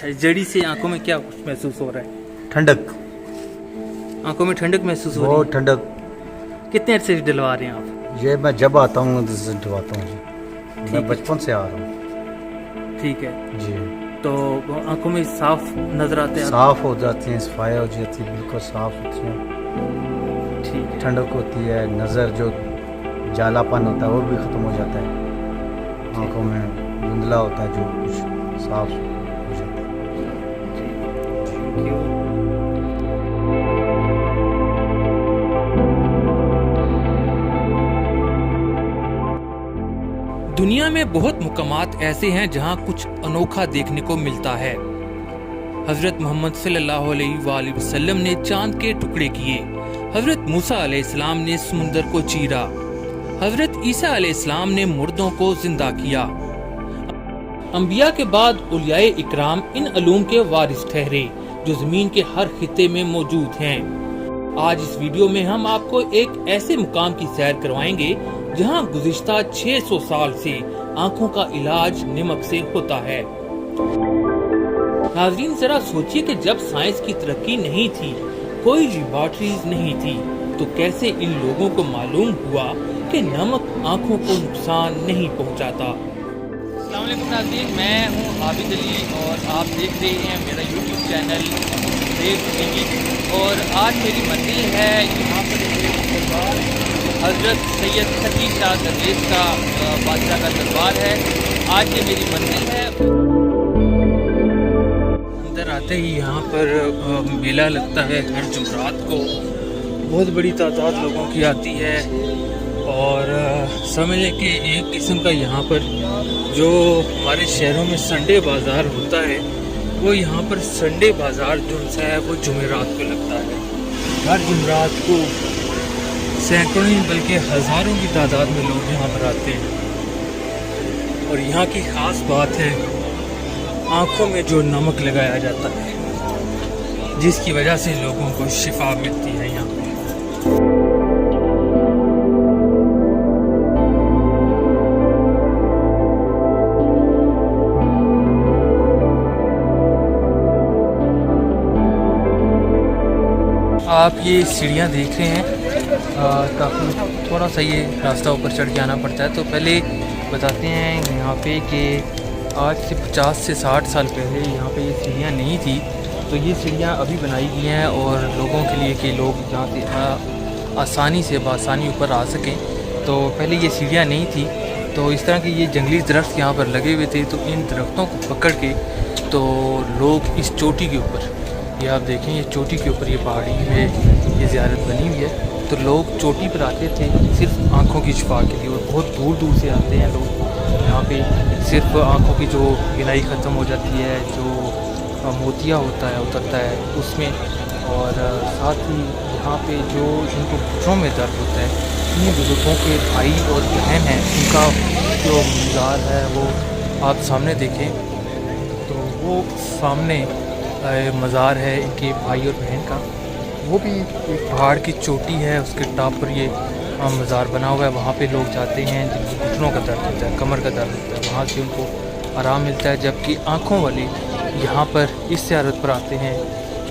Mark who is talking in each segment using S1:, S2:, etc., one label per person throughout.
S1: अच्छा, जड़ी से आंखों में क्या कुछ महसूस हो रहा है?
S2: ठंडक,
S1: आंखों में ठंडक महसूस हो रही
S2: बहुत
S1: है।
S2: ठंडक।
S1: कितने अरसे से डलवा रहे हैं आप?
S2: ये मैं जब आता हूँ तो डलवाता हूँ जी।
S1: ठीक
S2: मैं
S1: है।
S2: बचपन से आ रहा हूँ
S1: ठीक है,
S2: जी।
S1: तो आंखों में साफ नजर आते हैं?
S2: साफ हो जाती हैं, सफाई हो जाती है, बिल्कुल साफ होती है,
S1: ठीक है।
S2: ठंडक होती है, नज़र जो जालापन होता है वो भी ख़त्म हो जाता है, आंखों में धुंधला होता है जो कुछ साफ हो जाता है।
S1: Thank you. दुनिया में बहुत मुकामात ऐसे हैं जहां कुछ अनोखा देखने को मिलता है। हजरत मोहम्मद सल्लल्लाहु अलैहि वसल्लम ने चांद के टुकड़े किए, हजरत मूसा अलैहिस्सलाम ने समुंदर को चीरा, हजरत ईसा अलैहिस्सलाम ने मुर्दों को जिंदा किया। अंबिया के बाद उलियाए इकराम इन अलूम के वारिस ठहरे जो जमीन के हर खित्ते में मौजूद हैं। आज इस वीडियो में हम आपको एक ऐसे मुकाम की सैर करवाएंगे जहां गुज़िश्ता 600 साल से आंखों का इलाज नमक से होता है। नाज़रीन, जरा सोचिए कि जब साइंस की तरक्की नहीं थी, कोई लैबोरेटरीज नहीं थी, तो कैसे इन लोगों को मालूम हुआ कि नमक आंखों को नुकसान नहीं पहुंचाता। अस्सलाम वालेकुम नाज़रीन, मैं हूं आबिद अली और आप देख रहे हैं मेरा यूट्यूब चैनल देव टीवी। और आज मेरी मंजिल है यहाँ पर हज़रत सैयद तकी शाह दरवेश का बादशाह का दरबार है। आज ये मेरी मंजिल है। अंदर आते ही यहाँ पर मेला लगता है हर जुमरात को, बहुत बड़ी तादाद लोगों की आती है। और समझ लें कि एक किस्म का यहाँ पर जो हमारे शहरों में संडे बाज़ार होता है, वो यहाँ पर संडे बाज़ार जो है वो जुमेरात को लगता है। हर जुमेरात को सैकड़ों बल्कि हज़ारों की तादाद में लोग यहाँ पर आते हैं। और यहाँ की ख़ास बात है आँखों में जो नमक लगाया जाता है, जिसकी वजह से लोगों को शिफा मिलती है यहाँ पर। आप ये सीढ़ियाँ देख रहे हैं, काफ़ी थोड़ा सा ये रास्ता ऊपर चढ़ के आना पड़ता है। तो पहले बताते हैं यहाँ पे कि आज से 50 से 60 साल पहले यहाँ पे ये सीढ़ियाँ नहीं थी, तो ये सीढ़ियाँ अभी बनाई गई हैं और लोगों के लिए कि लोग यहाँ से आसानी से बासानी ऊपर आ सकें। तो पहले ये सीढ़ियाँ नहीं थी, तो इस तरह के ये जंगली दरख्त यहाँ पर लगे हुए थे, तो इन दरख्तों को पकड़ के तो लोग इस चोटी के ऊपर, ये आप देखें ये चोटी के ऊपर ये पहाड़ी में ये ज़ियारत बनी हुई है, तो लोग चोटी पर आते थे सिर्फ आँखों की शिफा के लिए। और बहुत दूर दूर से आते हैं लोग यहाँ पे, सिर्फ आँखों की जो बिनाई ख़त्म हो जाती है, जो मोतिया होता है उतरता है उसमें, और साथ ही यहाँ पे जो जिनको घुटनों में दर्द होता है, इन बुज़ुर्गों के भाई और बहन हैं, उनका जो मज़ार है वो आप सामने देखें, तो वो सामने मज़ार है इनके भाई और बहन का। वो भी एक पहाड़ की चोटी है, उसके टॉप पर ये मज़ार बना हुआ है। वहाँ पे लोग जाते हैं जिनको घुटनों का दर्द होता है, कमर का दर्द होता है, वहाँ से उनको आराम मिलता है। जबकि आँखों वाले यहाँ पर इस ज़ियारत पर आते हैं,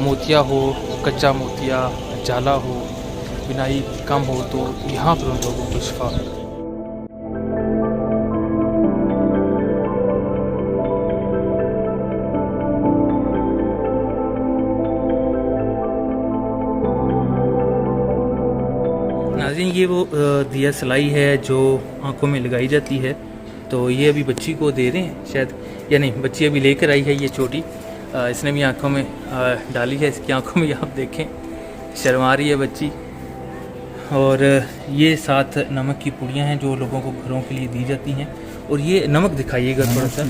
S1: मोतिया हो, कच्चा मोतिया, जाला हो, बिनाई कम हो, तो यहाँ पर उन लोगों को शिफा है। नाज़रीन, ये वो दिया सलाई है जो आंखों में लगाई जाती है, तो ये अभी बच्ची को दे रहे हैं शायद, या नहीं, बच्ची अभी लेकर आई है ये चोटी, इसने भी आंखों में डाली है। इसकी आंखों में आप देखें शर्मा रही है बच्ची। और ये साथ नमक की पुड़ियाँ हैं जो लोगों को घरों के लिए दी जाती हैं। और ये नमक दिखाइएगा थोड़ा सा,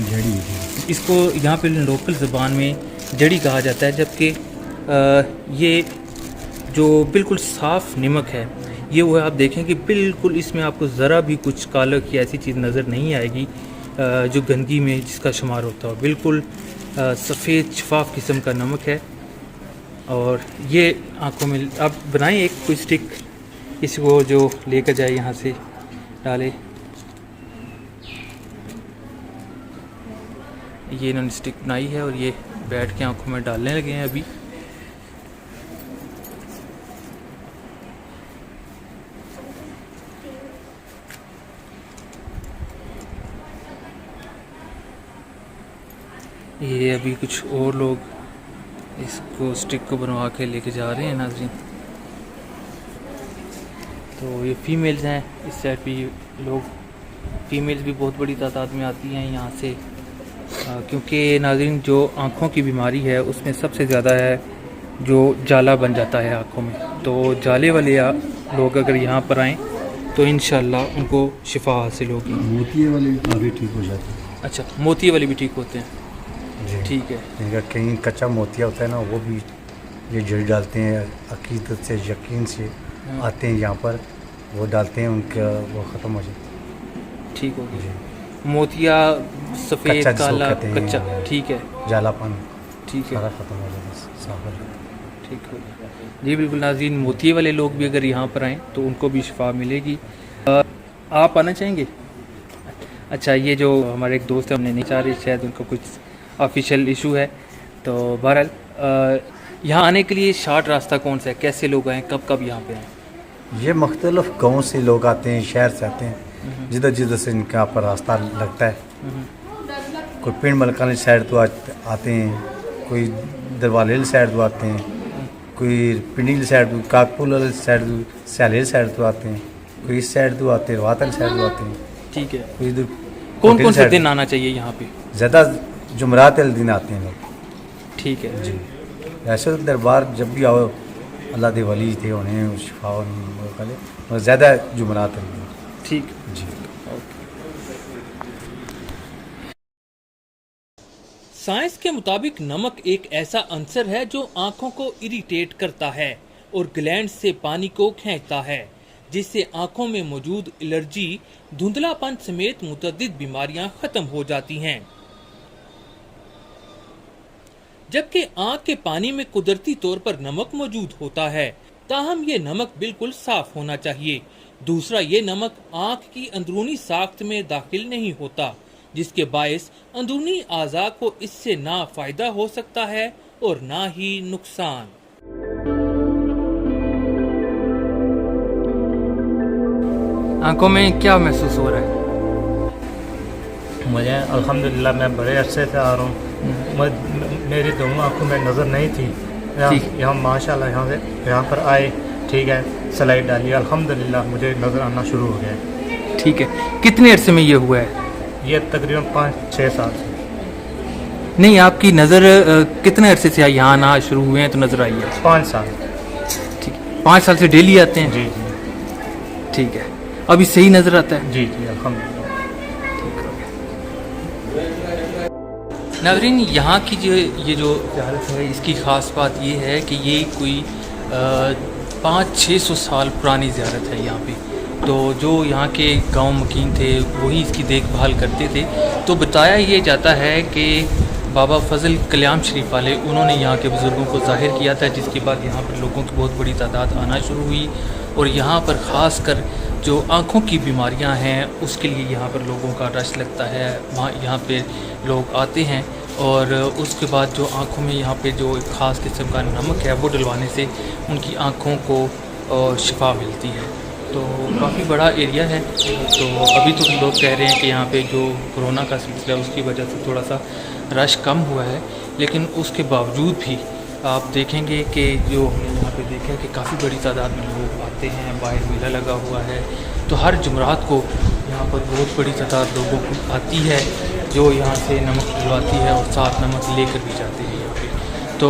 S1: इसको यहाँ पे लोकल ज़बान में जड़ी कहा जाता है, जबकि ये जो बिल्कुल साफ़ नमक है ये वो है। आप देखें कि बिल्कुल इसमें आपको ज़रा भी कुछ काला की ऐसी चीज़ नज़र नहीं आएगी जो गंदगी में जिसका शुमार होता हो। बिल्कुल सफ़ेद शफाफ किस्म का नमक है। और ये आंखों में आप बनाएं एक कोई स्टिक, किसी को जो लेकर जाए यहाँ से डाले। ये इन्होंने स्टिक बनाई है और ये बैठ के आंखों में डालने लगे हैं अभी। ये अभी कुछ और लोग इसको स्टिक को बनवा के लेके जा रहे हैं नाज़रीन। तो ये फीमेल्स हैं, इस साइड पे लोग, फीमेल्स भी बहुत बड़ी तादाद में आती हैं यहाँ से, क्योंकि नाज़रीन जो आँखों की बीमारी है उसमें सबसे ज़्यादा है जो जाला बन जाता है आँखों में। तो जाले वाले लोग अगर यहाँ पर आएँ तो इंशाल्लाह उनको शिफा हासिल होगी।
S2: मोतिये वाले काफ़ी ठीक हो जाते हैं।
S1: अच्छा, मोतिये वाले भी ठीक होते हैं, ठीक है।
S2: इनका कहीं कच्चा मोतिया होता है ना, वो भी ये जड़ डालते हैं, अकीदत से यकीन से आते हैं यहाँ पर, वो डालते हैं, उनका वो ख़त्म हो जाता है,
S1: ठीक हो गया। मोतिया सफ़ेद काला कच्चा, ठीक है,
S2: जालापन,
S1: ठीक है,
S2: सारा ख़त्म हो जाता है, साफ हो जाता है।
S1: ठीक हो गया जी। बिल्कुल नाज़रीन, मोतिये वाले लोग भी अगर यहाँ पर आएँ तो उनको भी शिफा मिलेगी। आप आना चाहेंगे? अच्छा, ये जो हमारे एक दोस्त है, हमने नहीं चाह रहे, शायद उनको कुछ ऑफिशियल इशू है। तो बहरहाल यहाँ आने के लिए शॉर्ट रास्ता कौन सा है, कैसे लोग आएँ, कब कब यहाँ पे आएँ?
S2: ये मुख्तलिफ़ गाँव से लोग आते हैं, शहर से आते हैं, जिधर जिधर से इनके यहाँ पर रास्ता लगता है। कोई पिंड मलकानी साइड तो आते हैं, कोई दरवालेल साइड तो आते हैं, कोई पिंडील साइड तो, काकपुल वाले साइड तो, सैलेल साइड तो आते हैं, कोई इस साइड तो आते हैं, रवातल साइड तो आते हैं,
S1: ठीक है।
S2: कोई इधर।
S1: कौन कौन से दिन आना चाहिए यहाँ पे?
S2: ज़्यादा जुमरात वाले दिन आते हैं लोग,
S1: ठीक है
S2: जी। ऐसे तो दरबार जब भी आओ, अल्लाह दे वली थे, उन्हें शिफा और ज़्यादा जुमरात वाले दिन,
S1: ठीक
S2: जी।
S1: साइंस के मुताबिक नमक एक ऐसा अंसर है जो आंखों को इरिटेट करता है और ग्लैंड से पानी को खींचता है, जिससे आंखों में मौजूद एलर्जी, धुंधलापन समेत मुतअद्दिद बीमारियां खत्म हो जाती हैं। जबकि आंख के पानी में कुदरती तौर पर नमक मौजूद होता है, ताहम ये नमक बिल्कुल साफ होना चाहिए। दूसरा, ये नमक आंख की अंदरूनी साख्त में दाखिल नहीं होता, जिसके बायस अंदरूनी आज़ा को इससे ना फायदा हो सकता है और ना ही नुकसान। आंखों में क्या महसूस हो रहा है?
S3: मुझे अल्हम्दुलिल्लाह, मैं बड़े अरसे से आ रहा हूँ, मेरी दोनों आंखों में नज़र नहीं थी। यहाँ माशाल्लाह यहाँ पर आए, ठीक है, सलाइड डाली, अल्हम्दुलिल्लाह मुझे नज़र आना शुरू हो गया।
S1: ठीक है, कितने अरसे में ये हुआ है?
S3: ये तकरीबन 5-6 साल से।
S1: नहीं, आपकी नज़र कितने अरसे से यहाँ आना शुरू हुए हैं तो नज़र आई है?
S3: 5 साल।
S1: ठीक, 5 साल से डेली आते हैं?
S3: जी।
S1: ठीक है, अभी सही नज़र आता है?
S3: जी जी, अल्हम्दुलिल्लाह।
S1: नाज़रीन, यहाँ की ये जो ज़ियारत है, इसकी ख़ास बात ये है कि ये कोई 500-600 साल पुरानी ज़ियारत है यहाँ पे। तो जो यहाँ के गांव मकीन थे वही इसकी देखभाल करते थे। तो बताया ये जाता है कि बाबा फजल कल्याम शरीफ वाले, उन्होंने यहाँ के बुज़ुर्गों को ज़ाहिर किया था, जिसके बाद यहाँ पर लोगों की बहुत बड़ी तादाद आना शुरू हुई और यहाँ पर ख़ास कर जो आँखों की बीमारियाँ हैं उसके लिए यहाँ पर लोगों का रश लगता है। वहाँ यहाँ पे लोग आते हैं और उसके बाद जो आँखों में यहाँ पे जो एक ख़ास किस्म का नमक है वो डलवाने से उनकी आँखों को शिफा मिलती है। तो काफ़ी बड़ा एरिया है। तो अभी तो लोग कह रहे हैं कि यहाँ पे जो कोरोना का सिलसिला उसकी वजह से थोड़ा सा रश कम हुआ है, लेकिन उसके बावजूद भी आप देखेंगे कि जो हमने यहाँ पे देखा है कि काफ़ी बड़ी तादाद में लोग आते हैं। बाहर मेला लगा हुआ है, तो हर जुमरात को यहाँ पर बहुत बड़ी तादाद लोगों को आती है जो यहाँ से नमक डलवाती है और साथ नमक लेकर भी जाते हैं यहाँ पे। तो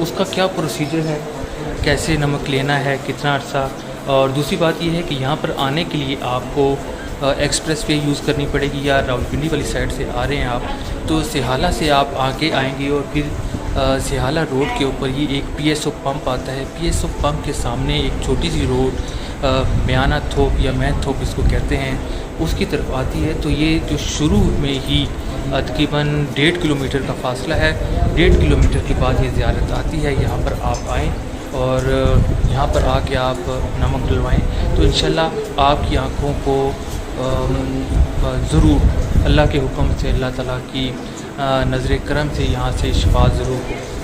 S1: उसका क्या प्रोसीजर है, कैसे नमक लेना है, कितना अर्सा, और दूसरी बात यह है कि यहाँ पर आने के लिए आपको एक्सप्रेस वे यूज़ करनी पड़ेगी, या रावलपिंडी वाली साइड से आ रहे हैं आप तो सिहाला से आप आगे आएंगे और फिर सिहाला रोड के ऊपर ही एक PSO पंप आता है। PSO पंप के सामने एक छोटी सी रोड म्याना थोप या मैन थोप इसको कहते हैं, उसकी तरफ आती है। तो ये जो शुरू में ही तकरीबन 1.5 किलोमीटर का फासला है। 1.5 किलोमीटर के बाद ये ज़ियारत आती है। यहाँ पर आप आएँ और यहाँ पर आके आप नमक डलवाएँ तो इंशाल्लाह आपकी आँखों को ज़रूर अल्लाह के हुक्म से, अल्लाह ताला की नज़र करम से यहाँ से शिफा ज़रूर हो।